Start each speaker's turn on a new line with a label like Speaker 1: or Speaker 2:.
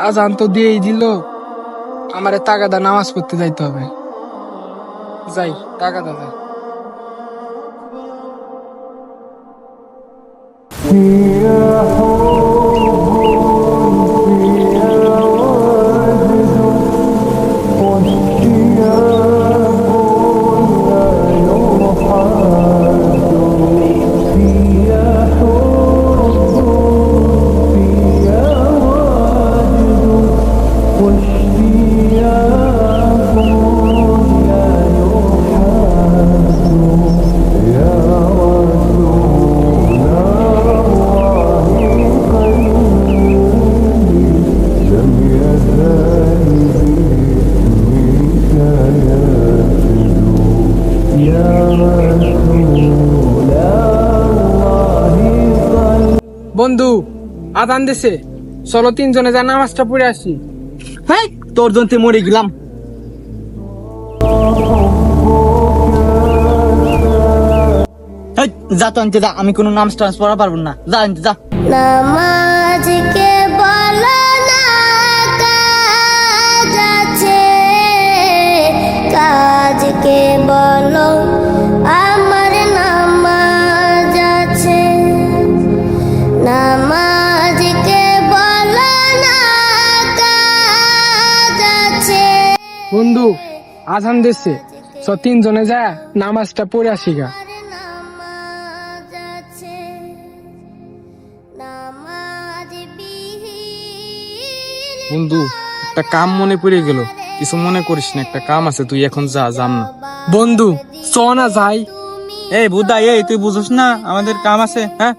Speaker 1: আজান তো দিয়েই দিল, আমারে তাগাদা নামাজ পড়তে যাইতে হবে। যাই, তাগাদা যাই। বন্ধু, আজান দিছে, চলো তিনজনে যা নামাজটা পড়ে আসি।
Speaker 2: হ্যাঁ, তোর জন্য মরে গেলাম। যা তো আনতে যা, আমি কোনো নাম টান্স পড়া পারবো না। যা আনতে যা।
Speaker 3: নামাজকে বলো না কাজ আছে, কাজকে বলো আমার নামাজ আছে। নামাজকে বলো না কাজ আছে।
Speaker 1: বন্ধু, আজান দিছে, তিনজনে যা নামাজটা পড়ে আসি গা।
Speaker 3: নামাজ আছে, নামাজ বিহীন
Speaker 4: বন্ধু, একটা কাম মনে পড়ে গেল, কিছু মনে করিস না, একটা কাম আছে, তুই এখন যা, যাম না।
Speaker 1: বন্ধু, চ না যাই।
Speaker 4: এই বুদা, এই তুই বুঝছ না আমাদের কাম আছে? হ্যাঁ।